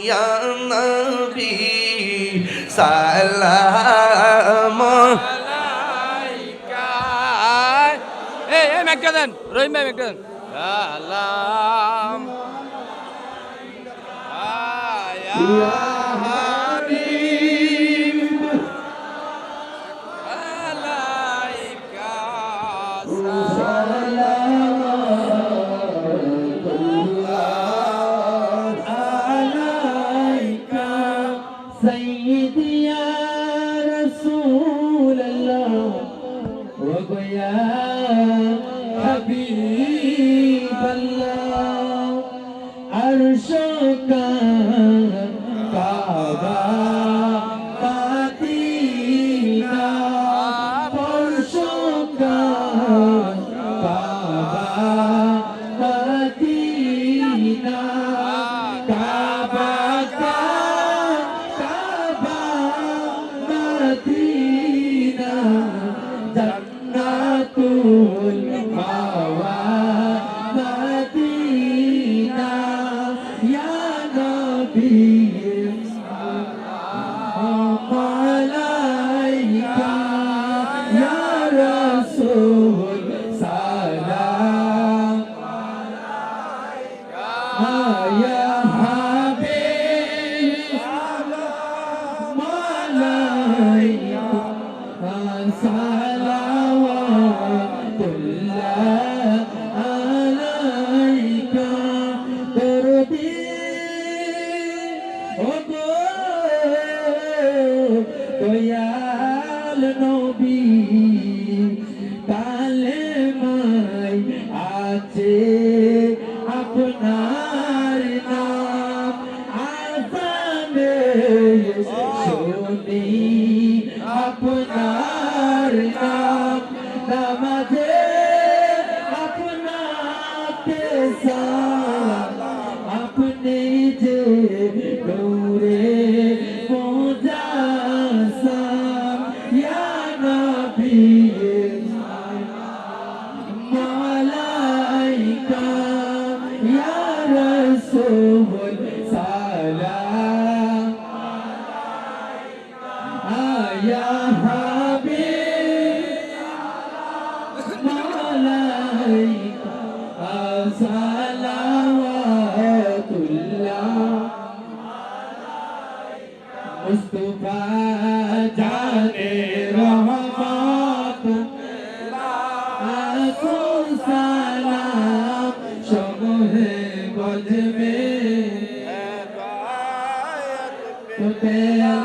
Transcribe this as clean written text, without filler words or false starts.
ইয়া নবী সালাম আলাইকা। এই মেঘটা দেন, রহিম ভাই মেঘটা দেন। সালাম ইয়া হাবিব আলাইকা সালাম আলাইকা سيدي يا رسول الله ويا حبيب الله عرشك كعبة مدينة عرشك كعبة مدينة كعبة مدينة جنة المأوى مدينة يا نبي عليك يا رسول سلام يا حبيب عليك صلوات الله عليك ترضي দয়াল নবী কালেমায় আছে আপনার নাম আসামে শুনি আপনার নাম নামাজে আপনাকে সালাম আপনি যে নূরে মুজাসসাম ইয়া নবী মালাইকা ইয়া রাসূল সালাম ইয়া হাবিব মালাইকা সালাওয়াতুল্লাহ মুস্তাফা জানে রহমত আসুন সালাম সমূহে বজবে তো তেলা